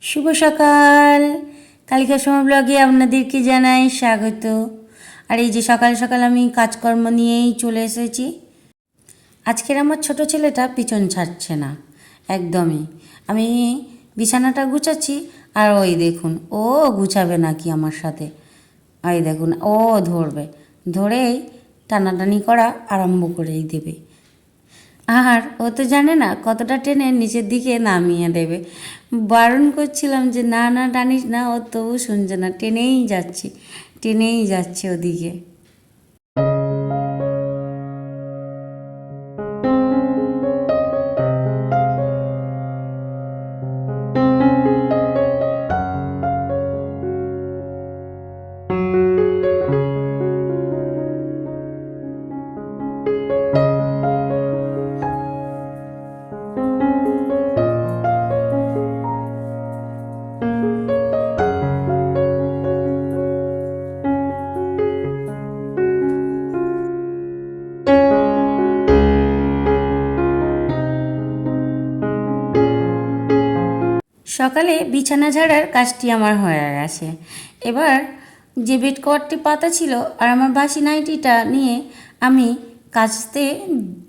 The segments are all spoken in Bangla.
শুভ সকাল। কালিকা সময় ব্লগে আপনাদেরকে জানাই স্বাগত। আর এই যে সকাল সকাল আমি কাজকর্ম নিয়েই চলে এসেছি। আজকের আমার ছোট ছেলেটা পিছন ছাড়ছে না একদমই। আমি বিছানাটা গুছাচ্ছি আর ওই দেখুন ও গুছাবে নাকি আমার সাথে। ওই দেখুন ও ধরবে, ধরেই টানাটানি করা আরম্ভ করেই দেবে। আর ও তো জানে না কতটা টেনে নিচের দিকে নামিয়ে দেবে। বারণ করছিলাম যে না না টানিস না, ও তবু শুনছে না, টেনেই যাচ্ছে ওদিকে। সকালে বিছানা ঝাড়ার কাজটি আমার হয়ে গেছে। এবার যে বেড কভারটি পাতা ছিল আর আমার বাসি নাইটিটা নিয়ে আমি কাচতে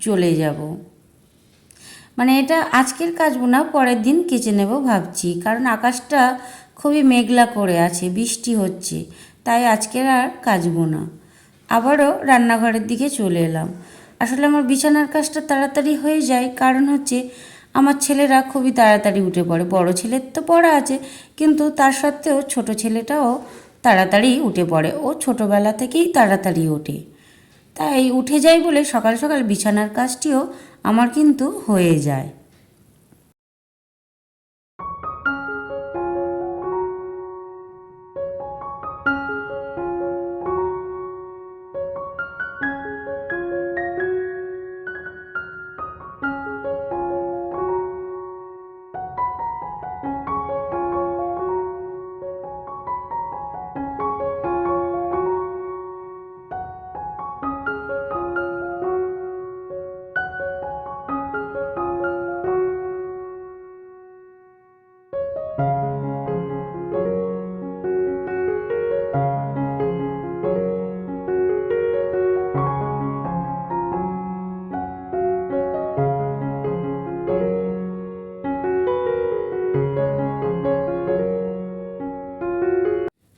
চলে যাব। মানে এটা আজকের কাচবো না, পরের দিন কেচে নেব ভাবছি, কারণ আকাশটা খুবই মেঘলা করে আছে, বৃষ্টি হচ্ছে, তাই আজকের আর কাচবো না। আবারও রান্নাঘরের দিকে চলে এলাম। আসলে আমার বিছানার কাজটা তাড়াতাড়ি হয়ে যায়, কারণ হচ্ছে আমার ছেলেরা খুবই তাড়াতাড়ি উঠে পড়ে। বড় ছেলের তো পড়া আছে, কিন্তু তার সত্ত্বেও ছোট ছেলেটাও তাড়াতাড়ি উঠে পড়ে। ও ছোটোবেলা থেকেই তাড়াতাড়ি ওঠে, তাই উঠে যায় বলে সকাল সকাল বিছানার কাজটিও আমার কিন্তু হয়ে যায়।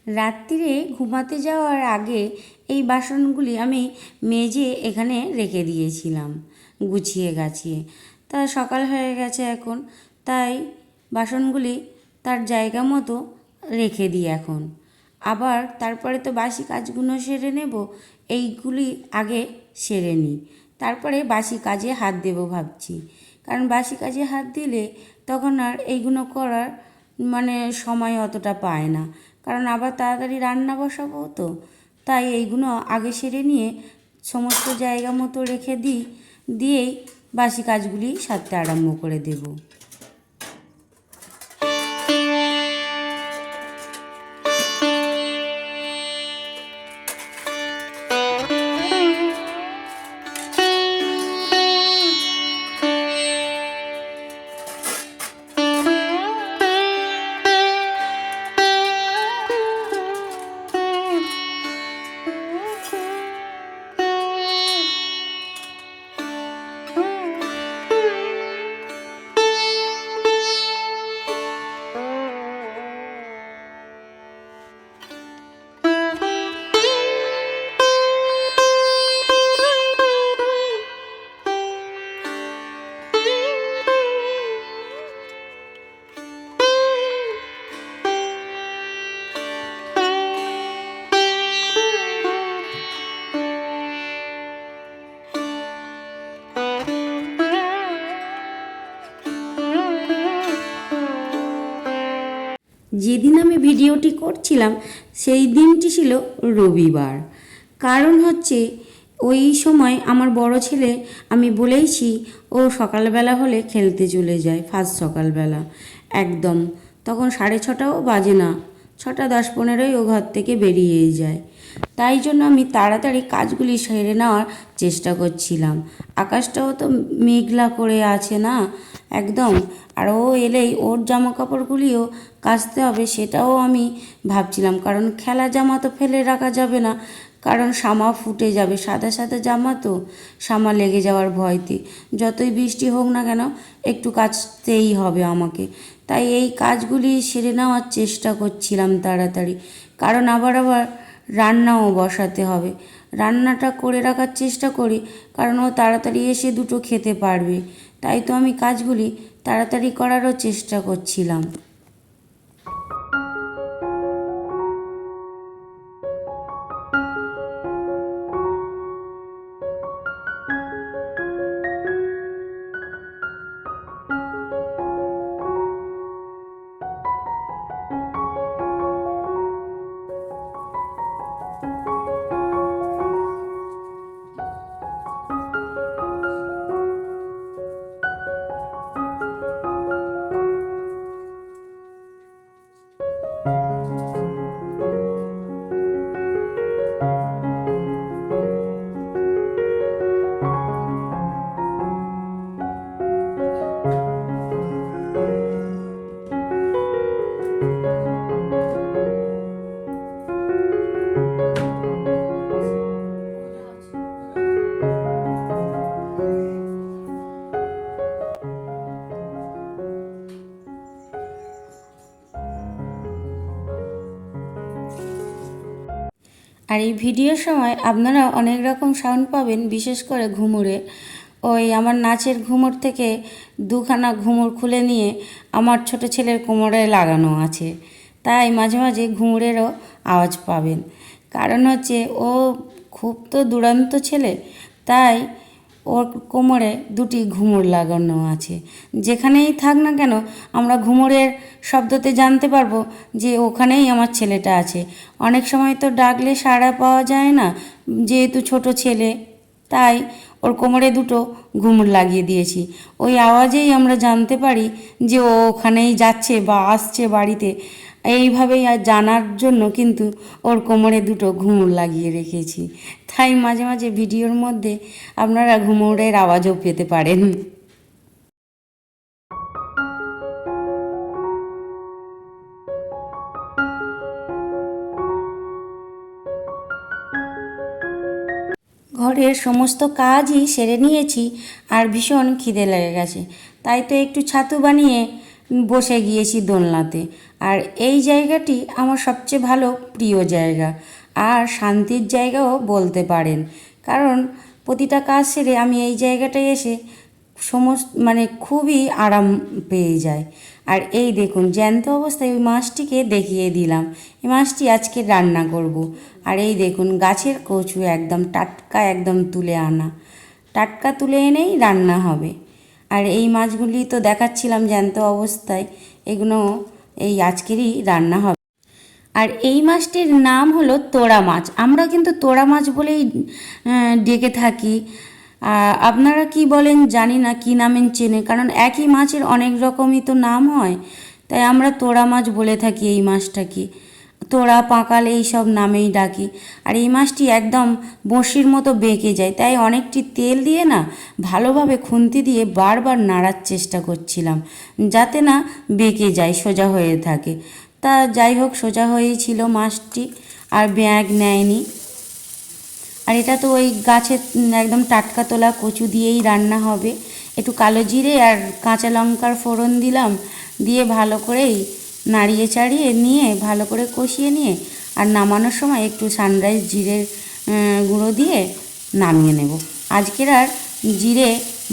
রাত্রিরে ঘুমাতে যাওয়ার আগে এই বাসনগুলি আমি মেজে এখানে রেখে দিয়েছিলাম গুছিয়ে গাছিয়ে। তা সকাল হয়ে গেছে এখন, তাই বাসনগুলি তার জায়গা মতো রেখে দিই এখন। আবার তারপরে তো বাসি কাজগুলো সেরে নেব, এইগুলি আগে সেরে নিই, তারপরে বাসি কাজে হাত দেব ভাবছি। কারণ বাসি কাজে হাত দিলে তখন আর এইগুলো করার মানে সময় অতটা পায় না, কারণ আবার তাড়াতাড়ি রান্না বসাবো তো। তাই এইগুলো আগে সেরে নিয়ে সমস্ত জায়গা মতো রেখে দিয়েই বাসি কাজগুলি সারতে আরম্ভ করে দেব। যেদিন আমি ভিডিওটি করছিলাম সেই দিনটি ছিল রবিবার। কারণ হচ্ছে ওই সময় আমার বড় ছেলে, আমি বলেইছি, ও সকালবেলা হলে খেলতে চলে যায়, ফার্স্ট সকালবেলা একদম, তখন 6:30টাও বাজে না, 6:10-15 ও ঘর থেকে বেরিয়ে যায়। তাই জন্য আমি তাড়াতাড়ি কাজগুলি সেরে নেওয়ার চেষ্টা করছিলাম। আকাশটাও তো মেঘলা করে আছে না একদম, আর ও এলেই ওর জামা কাপড়গুলিও কাচতে হবে, সেটাও আমি ভাবছিলাম। কারণ খেলা জামা তো ফেলে রাখা যাবে না, কারণ সামা ফুটে যাবে, সাদা সাদা জামা তো সামা লেগে যাওয়ার ভয়তে যতই বৃষ্টি হোক না কেন একটু কাচতেই হবে আমাকে। তাই এই কাজগুলি সেরে নেওয়ার চেষ্টা করছিলাম তাড়াতাড়ি, কারণ আবার রান্নাও বসাতে হবে। রান্নাটা করে রাখার চেষ্টা করি, কারণ ও তাড়াতাড়ি এসে দুটো খেতে পারবে। তাই তো আমি কাজগুলি তাড়াতাড়ি করারও চেষ্টা করছিলাম। আর এই ভিডিওর সময় আপনারা অনেক রকম সাউন্ড পাবেন, বিশেষ করে ঘুমুরে। ওই আমার নাচের ঘুমুর থেকে দুখানা ঘুমুর খুলে নিয়ে আমার ছোট ছেলের কোমরে লাগানো আছে, তাই মাঝে মাঝে ঘুমুরেরও আওয়াজ পাবেন। কারণ হচ্ছে ও খুব তো দুরন্ত ছেলে, তাই ওর কোমরে দুটি ঘুমুর লাগানো আছে। যেখানেই থাক না কেন আমরা ঘুমুরের শব্দতে জানতে পারবো যে ওখানেই আমার ছেলেটা আছে। অনেক সময় তো ডাকলে সাড়া পাওয়া যায় না, যেহেতু ছোট ছেলে, তাই ওর কোমরে দুটো ঘুমুর লাগিয়ে দিয়েছি। ওই আওয়াজেই আমরা জানতে পারি যে ও ওখানেই যাচ্ছে বা আসছে বাড়িতে। এইভাবেই আর জানার জন্য কিন্তু ওর কোমরে দুটো ঘুমুর লাগিয়ে রেখেছি। তাই মাঝে মাঝে ভিডিওর মধ্যে আপনারা ঘুমুরের আওয়াজও পেতে পারেন। ঘরের সমস্ত কাজই সেরে নিয়েছি, আর ভীষণ খিদে লেগে গেছে, তাই তো একটু ছাতু বানিয়ে বসে গিয়েছি দোলনাতে। আর এই জায়গাটি আমার সবচেয়ে ভালো প্রিয় জায়গা, আর শান্তির জায়গাও বলতে পারেন। কারণ প্রতিটা কাজ সেরে আমি এই জায়গাটায় এসে খুবই আরাম পেয়ে যায়। আর এই দেখুন জ্যান্ত অবস্থায় ওই মাছটিকে দেখিয়ে দিলাম, এই মাছটি আজকে রান্না করব। আর এই দেখুন গাছের কচু একদম টাটকা, একদম তুলে আনা, টাটকা তুলে এনেই রান্না হবে। আর এই মাছগুলি তো দেখাচ্ছিলাম জ্যান্ত অবস্থায়, এগুলো এই আজকেরই রান্না হবে। আর এই মাছটির নাম হলো তোড়া মাছ, আমরা কিন্তু তোড়া মাছ বলেই ডেকে থাকি। আপনারা কি বলেন জানি না, কি নামে চেনে, কারণ একই মাছের অনেক রকমই তো নাম হয়, তাই আমরা তোড়া মাছ বলে থাকি এই মাছটাকে। তোড়া, পাঁকাল এই সব নামেই ডাকি। আর এই মাছটি একদম বঁড়শির মতো বেঁকে যায়, তাই অনেকটি তেল দিয়ে না ভালোভাবে খুন্তি দিয়ে বারবার নাড়ার চেষ্টা করছিলাম, যাতে না বেঁকে যায়, সোজা হয়ে থাকে। তা যাই হোক, সোজা হয়েই ছিল মাছটি, আর ব্যাগ নেয়নি। আর এটা তো ওই গাছের একদম টাটকা তোলা কচু দিয়েই রান্না হবে। একটু কালো জিরে আর কাঁচা লঙ্কার ফোড়ন দিলাম, দিয়ে ভালো করেই নাড়িয়ে চাড়িয়ে নিয়ে ভালো করে কষিয়ে নিয়ে, আর নামানোর সময় একটু সানরাইজ জিরের গুঁড়ো দিয়ে নামিয়ে নেব। আজকের আর জিরে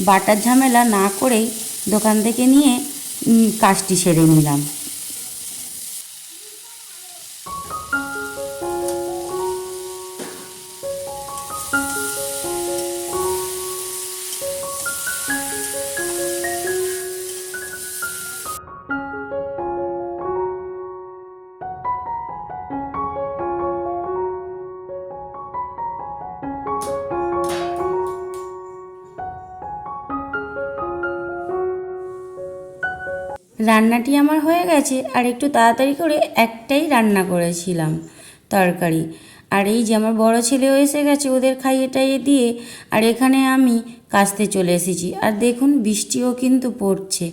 বাটার ঝামেলা না করেই দোকান থেকে নিয়ে কাজটি সেরে নিলাম। রান্নাটি আমার হয়ে গেছে, আর একটু তাড়াতাড়ি করে একটাই রান্না করেছিলাম তরকারি। আর এই যে আমার বড় ছেলেও এসে গেছে, ওদের খাইয়ে টাইয়ে দিয়ে আর এখানে আমি কাচতে চলে এসেছি। আর দেখুন বৃষ্টিও কিন্তু পড়ছে,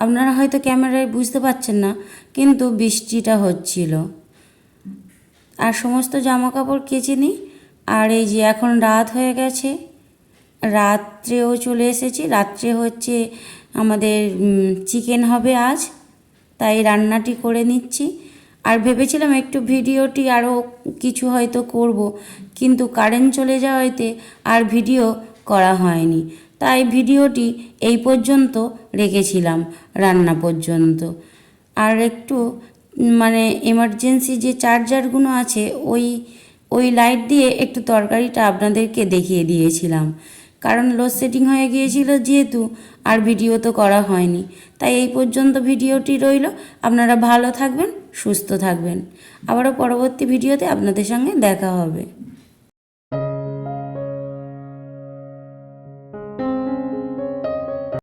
আপনারা হয়তো ক্যামেরায় বুঝতে পারছেন না, কিন্তু বৃষ্টিটা হচ্ছিল। আর সমস্ত জামা কাপড় কেচে নিই। আর এই যে এখন রাত হয়ে গেছে, রাত্রেও চলে এসেছি। রাত্রে হচ্ছে আমাদের চিকেন হবে আজ, তাই রান্নাটি করে নিচ্ছি। আর ভেবেছিলাম একটু ভিডিওটি আরও কিছু হয়তো করব, কিন্তু কারেন্ট চলে যাওয়াতে আর ভিডিও করা হয়নি, তাই ভিডিওটি এই পর্যন্ত রেখেছিলাম, রান্না পর্যন্ত। আর একটু মানে এমার্জেন্সি যে চার্জারগুলো আছে, ওই লাইট দিয়ে একটু তরকারিটা আপনাদেরকে দেখিয়ে দিয়েছিলাম, কারণ লোডশেডিং হয়ে গিয়েছিল যেহেতু, আর ভিডিও তো করা হয়নি। তাই এই পর্যন্ত ভিডিওটি রইল। আপনারা ভালো থাকবেন, সুস্থ থাকবেন। আবারও পরবর্তী ভিডিওতে আপনাদের সঙ্গে দেখা হবে।